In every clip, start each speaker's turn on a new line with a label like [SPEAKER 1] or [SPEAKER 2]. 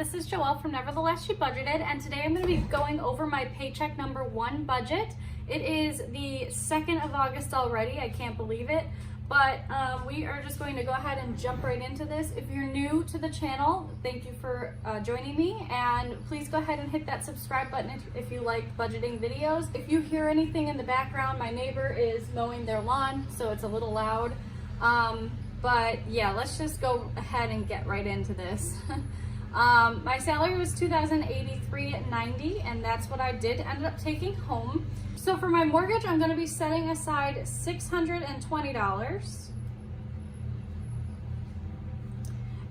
[SPEAKER 1] this is Joelle from Nevertheless She Budgeted, and today I'm going to be going over my paycheck number 1 budget. It is the 2nd of August already, I can't believe it, but we are just going to go ahead and jump right into this. If you're new to the channel, thank you for joining me, and please go ahead and hit that subscribe button if you like budgeting videos. If you hear anything in the background, my neighbor is mowing their lawn, so it's a little loud. But yeah, let's just go ahead and get right into this. My salary was $2,083.90, and that's what I did end up taking home. So for my mortgage, I'm going to be setting aside $620.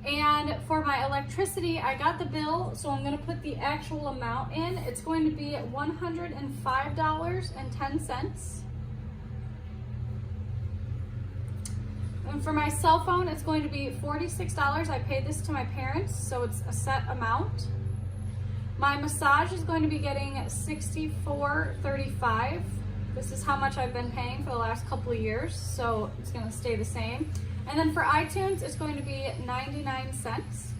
[SPEAKER 1] And for my electricity, I got the bill, so I'm going to put the actual amount in. It's going to be $105.10. And for my cell phone, it's going to be $46. I paid this to my parents, so it's a set amount. My massage is going to be getting $64.35. This is how much I've been paying for the last couple of years, so it's going to stay the same. And then for iTunes, it's going to be 99 cents.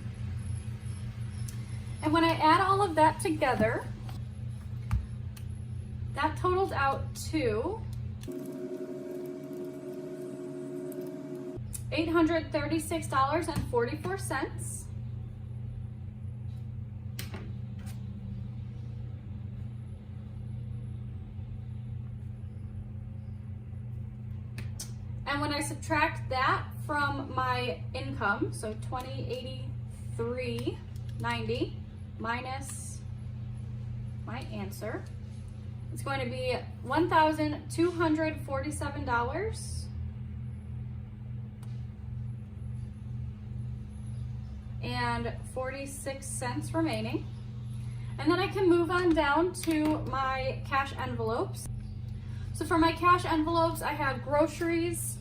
[SPEAKER 1] And when I add all of that together, that totals out to $836.44. And when I subtract that from my income, so $2,083.90 minus my answer, it's going to be $1,247. And 46 cents remaining. And then I can move on down to my cash envelopes. So for my cash envelopes, I have groceries,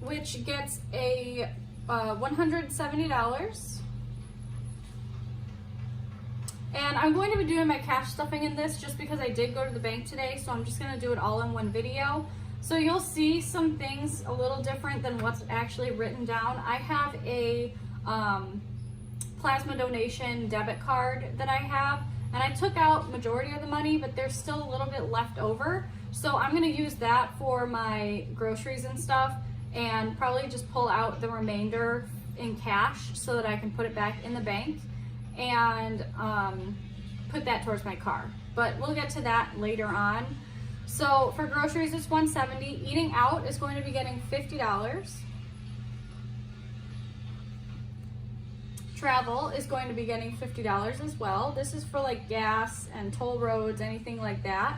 [SPEAKER 1] which gets a $170. And I'm going to be doing my cash stuffing in this just because I did go to the bank today, so I'm just going to do it all in one video. So you'll see some things a little different than what's actually written down. I have a plasma donation debit card that I have, and I took out majority of the money, but there's still a little bit left over. So I'm gonna use that for my groceries and stuff, and probably just pull out the remainder in cash so that I can put it back in the bank and put that towards my car. But we'll get to that later on. So for groceries, it's $170. Eating out is going to be getting $50. Travel is going to be getting $50 as well. This is for like gas and toll roads, anything like that.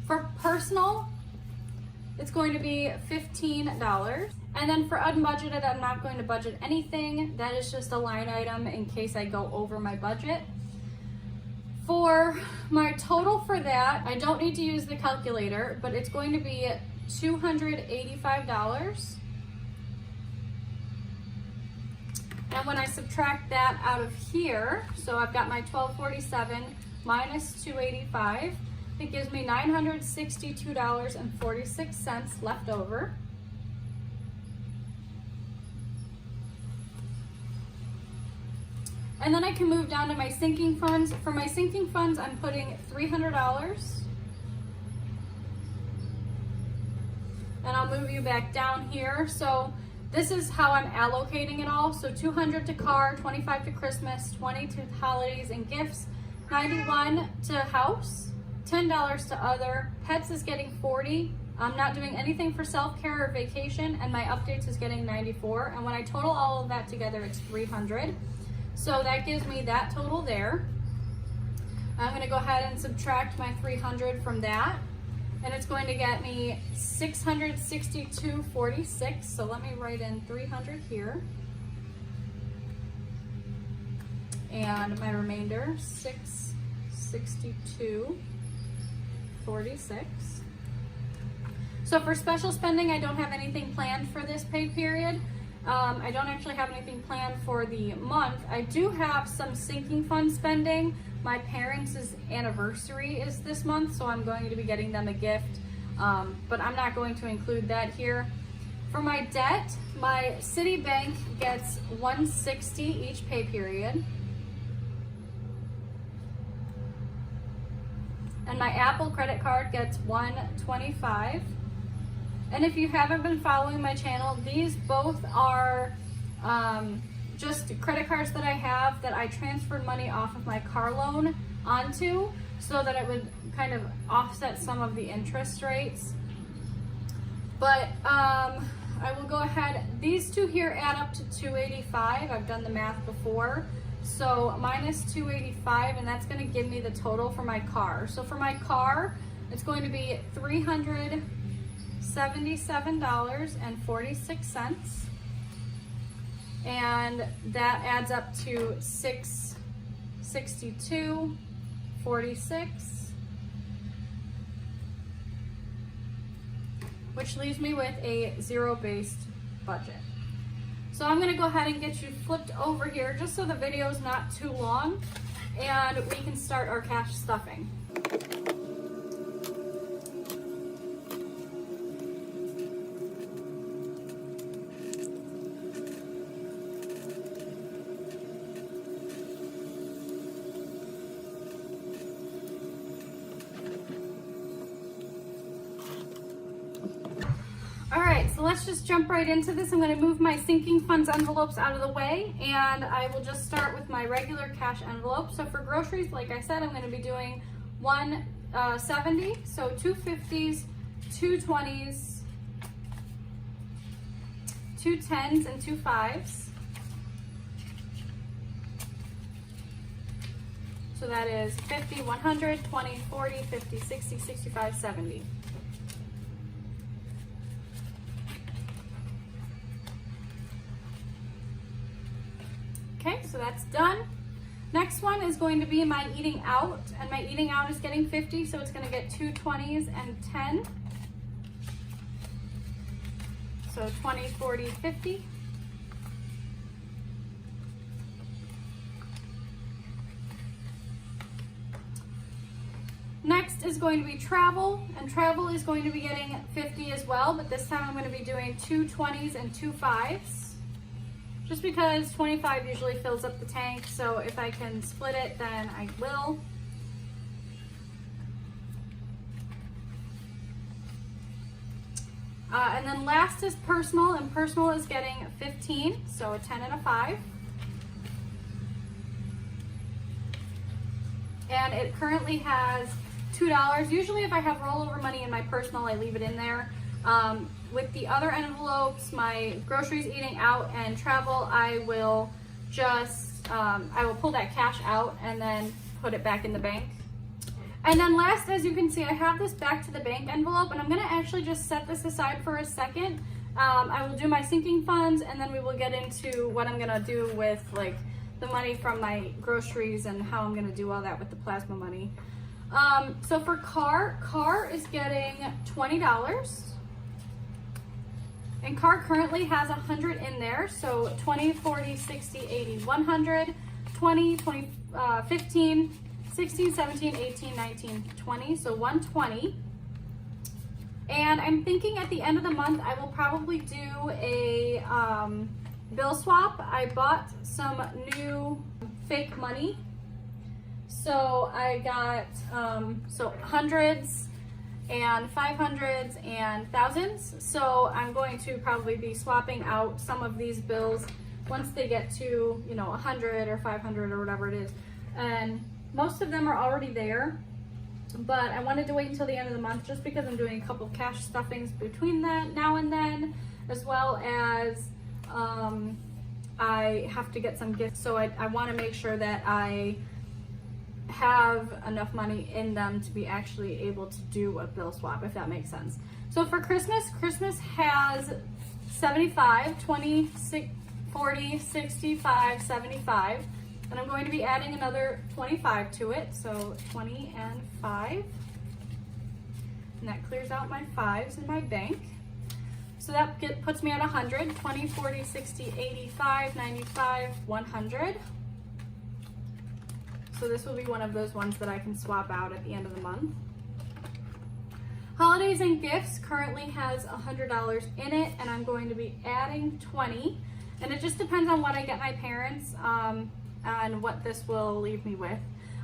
[SPEAKER 1] For personal, it's going to be $15. And then for unbudgeted, I'm not going to budget anything. That is just a line item in case I go over my budget. For my total for that, I don't need to use the calculator, but it's going to be $285. And when I subtract that out of here, so I've got my $1,247 minus $285, it gives me $962.46 left over. And then I can move down to my sinking funds. For my sinking funds, I'm putting $300. And I'll move you back down here. So this is how I'm allocating it all. So $200 to car, $25 to Christmas, $20 to holidays and gifts, $91 to house, $10 to other. Pets is getting $40. I'm not doing anything for self-care or vacation, and my updates is getting $94. And when I total all of that together, it's $300. So that gives me that total there. I'm going to go ahead and subtract my $300 from that, and it's going to get me $662.46. So let me write in $300 here, and my remainder $662.46. So for special spending, I don't have anything planned for this pay period. I don't actually have anything planned for the month. I do have some sinking fund spending. My parents' anniversary is this month, so I'm going to be getting them a gift, but I'm not going to include that here. For my debt, my Citibank gets $160 each pay period. And my Apple credit card gets $125. And if you haven't been following my channel, these both are just credit cards that I have that I transferred money off of my car loan onto so that it would kind of offset some of the interest rates. But I will go ahead, these two here add up to $285. I've done the math before. So minus $285, and that's gonna give me the total for my car. So for my car, it's going to be $377.46. And that adds up to $662.46, which leaves me with a zero-based budget. So I'm gonna go ahead and get you flipped over here just so the video is not too long and we can start our cash stuffing. Alright, so let's just jump right into this. I'm going to move my sinking funds envelopes out of the way, and I will just start with my regular cash envelope. So for groceries, like I said, I'm going to be doing 170, so 250s, 220s, 210s, and 25s. So that is 50, 100, 20, 40, 50, 60, 65, 70. Okay, so that's done. Next one is going to be my eating out, and my eating out is getting 50, so it's going to get 2 20s and 10. So 20, 40, 50. Next is going to be travel, and travel is going to be getting 50 as well, but this time I'm going to be doing 2 20s and 2 5s. Just because 25 usually fills up the tank, so if I can split it, then I will. And then last is personal, and personal is getting 15, so a 10 and a 5. And it currently has $2. Usually if I have rollover money in my personal, I leave it in there. With the other envelopes, my groceries, eating out, and travel, I will just, I will pull that cash out and then put it back in the bank. And then last, as you can see, I have this back to the bank envelope, and I'm gonna actually just set this aside for a second. I will do my sinking funds, and then we will get into what I'm gonna do with like the money from my groceries and how I'm gonna do all that with the plasma money. So for car is getting $20. And car currently has 100 in there, so 20, 40, 60, 80, 100, 20, 15, 16, 17, 18, 19, 20, so 120. And I'm thinking at the end of the month, I will probably do a bill swap. I bought some new fake money. So I got so hundreds and 500s and thousands. So I'm going to probably be swapping out some of these bills once they get to, 100 or 500 or whatever it is. And most of them are already there, but I wanted to wait until the end of the month just because I'm doing a couple of cash stuffings between that now and then, as well as I have to get some gifts. So I want to make sure that I have enough money in them to be actually able to do a bill swap, if that makes sense. So for Christmas has 75, 20, 40, 65, 75, and I'm going to be adding another 25 to it, so 20 and 5, and that clears out my 5s in my bank. So that puts me at 100, 20, 40, 60, 85, 95, 100. So this will be one of those ones that I can swap out at the end of the month. Holidays and gifts currently has $100 in it, and I'm going to be adding 20. And it just depends on what I get my parents and what this will leave me with.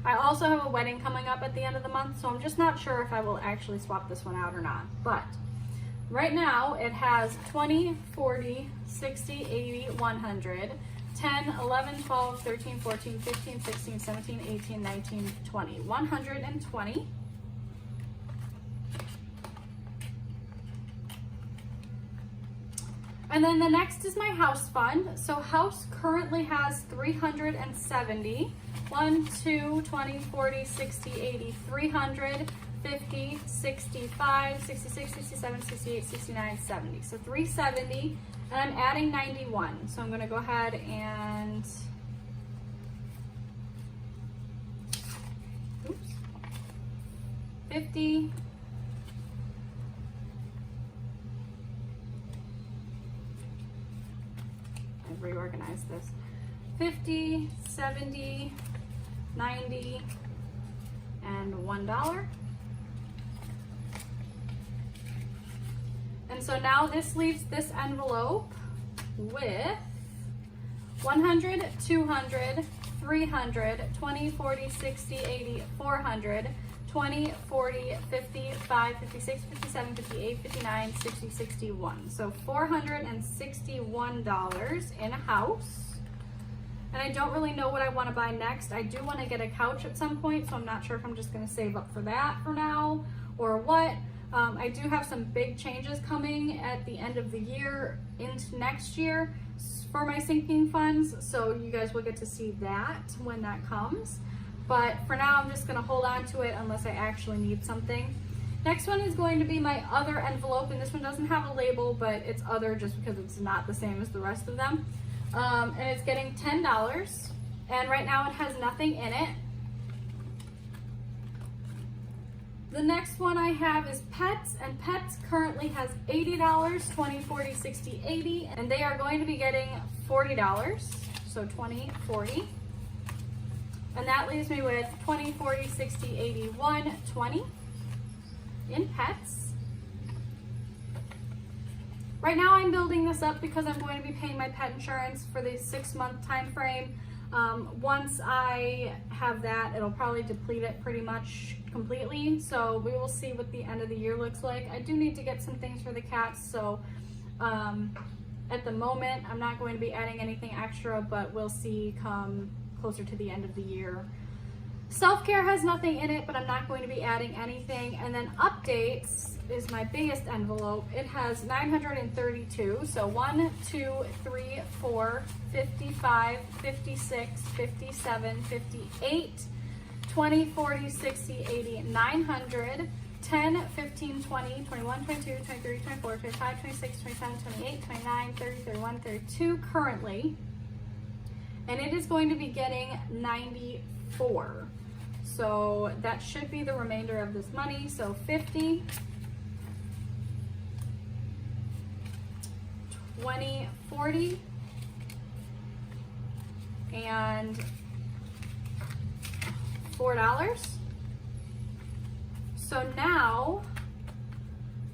[SPEAKER 1] I also have a wedding coming up at the end of the month, so I'm just not sure if I will actually swap this one out or not. But right now it has 20, 40, 60, 80, 100, 10, 11, 12, 13, 14, 15, 16, 17, 18, 19, 20. 120. And then the next is my house fund. So house currently has 370. 1, 2, 20, 40, 60, 80, 300, 50, 65, 66, 67, 68, 69, 70. So 370, and I'm adding 91. So I'm gonna go ahead and, oops, 50, I've reorganized this, 50, 70, 90, and $1. And so now this leaves this envelope with 100, 200, 300, 20, 40, 60, 80, 400, 20, 40, 55, 56, 57, 58, 59, 60, 61. So $461 in a house. And I don't really know what I want to buy next. I do want to get a couch at some point, so I'm not sure if I'm just going to save up for that for now or what. I do have some big changes coming at the end of the year into next year for my sinking funds, so you guys will get to see that when that comes. But for now, I'm just going to hold on to it unless I actually need something. Next one is going to be my other envelope, and this one doesn't have a label, but it's other just because it's not the same as the rest of them. And it's getting $10, and right now it has nothing in it. The next one I have is pets, and pets currently has $80, 20, 40, 60, 80, and they are going to be getting $40, so 20, 40. And that leaves me with 20, 40, 60, 80, 120 in pets. Right now I'm building this up because I'm going to be paying my pet insurance for the 6-month time frame. Once I have that, it'll probably deplete it pretty much completely. So we will see what the end of the year looks like. I do need to get some things for the cats. So at the moment, I'm not going to be adding anything extra, but we'll see come closer to the end of the year. Self-care has nothing in it, but I'm not going to be adding anything. And then updates is my biggest envelope. It has 932, so 1, 2, 3, 4, 55, 56, 57, 58, 20, 40, 60, 80, 900, 10, 15, 20, 21, 22, 23, 24, 25, 26, 27, 28, 29, 30, 31, 32 currently. And it is going to be getting 94. So that should be the remainder of this money. So 50, 20, 40, and $4. So now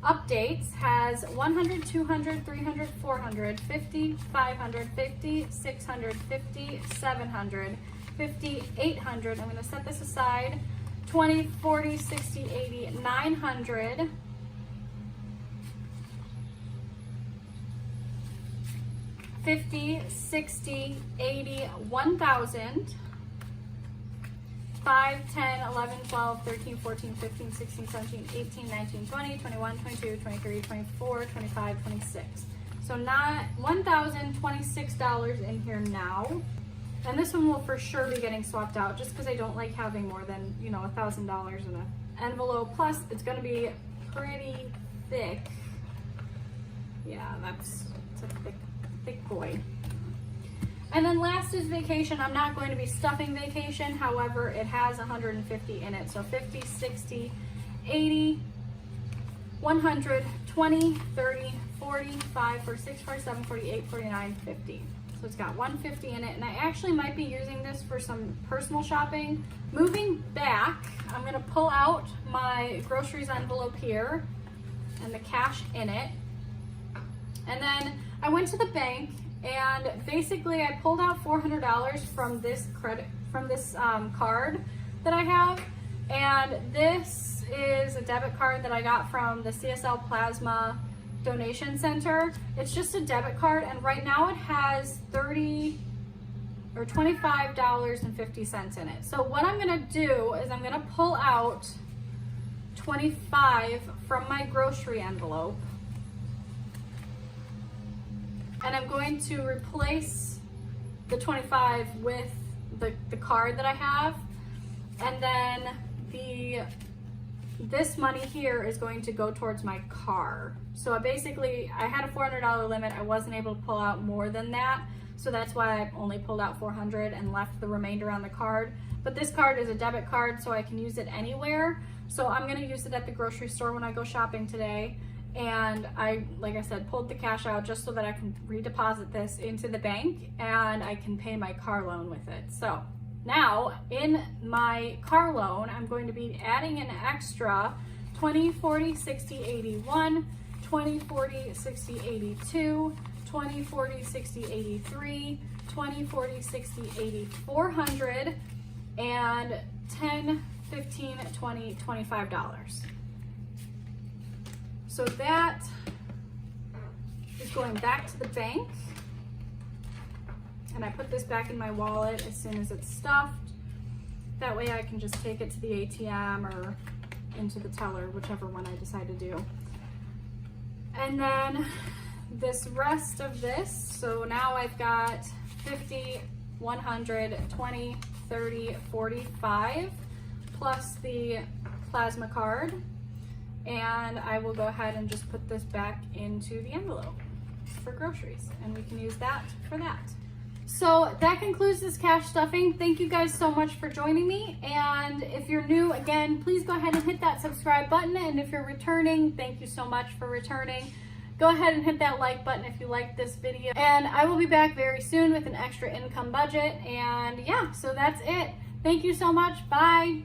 [SPEAKER 1] updates has 100, 200, 300, 400, 50, 500, 50, 600, 50, 700, 50, 800. I'm going to set this aside. 20, 40, 60, 80, 900. 50, 60, 80, 1,000. 5, 10, 11, 12, 13, 14, 15, 16, 17, 18, 19, 20, 21, 22, 23, 24, 25, 26. So not $1,026 in here now. And this one will for sure be getting swapped out just because I don't like having more than, you know, $1,000 in an envelope. Plus, it's going to be pretty thick. Yeah, it's a thick boy. And then last is vacation. I'm not going to be stuffing vacation. However, it has 150 in it. So 50, 60, 80, 100, 20, 30, 40, 5, 46, 47, 48, 49, 50. So it's got $150 in it, and I actually might be using this for some personal shopping. Moving back, I'm gonna pull out my groceries envelope here and the cash in it. And then I went to the bank, and basically I pulled out $400 from this card that I have. And this is a debit card that I got from the CSL Plasma Donation Center. It's just a debit card, and right now it has $25.50 in it. So what I'm gonna do is I'm gonna pull out 25 from my grocery envelope, and I'm going to replace the 25 with the card that I have, and then this money here is going to go towards my car. So I had a $400 limit. I wasn't able to pull out more than that, so that's why I only pulled out $400 and left the remainder on the card. But this card is a debit card, so I can use it anywhere. So I'm gonna use it at the grocery store when I go shopping today. And like I said, pulled the cash out just so that I can redeposit this into the bank and I can pay my car loan with it. So now in my car loan, I'm going to be adding an extra 20, 40, 60, 81, 20, 40, 60, 82, 20, 40, 60, 83, 20, 40, 60, 80, 400, and 10, 15, 20, $25. So that is going back to the bank. And I put this back in my wallet as soon as it's stuffed. That way I can just take it to the ATM or into the teller, whichever one I decide to do. And then this rest of this, so now I've got 50, 100, 20, 30, 45, plus the plasma card. And I will go ahead and just put this back into the envelope for groceries, and we can use that for that. So that concludes this cash stuffing. Thank you guys so much for joining me. And if you're new, again, please go ahead and hit that subscribe button. And if you're returning, thank you so much for returning. Go ahead and hit that like button if you liked this video. And I will be back very soon with an extra income budget. And yeah, so that's it. Thank you so much. Bye.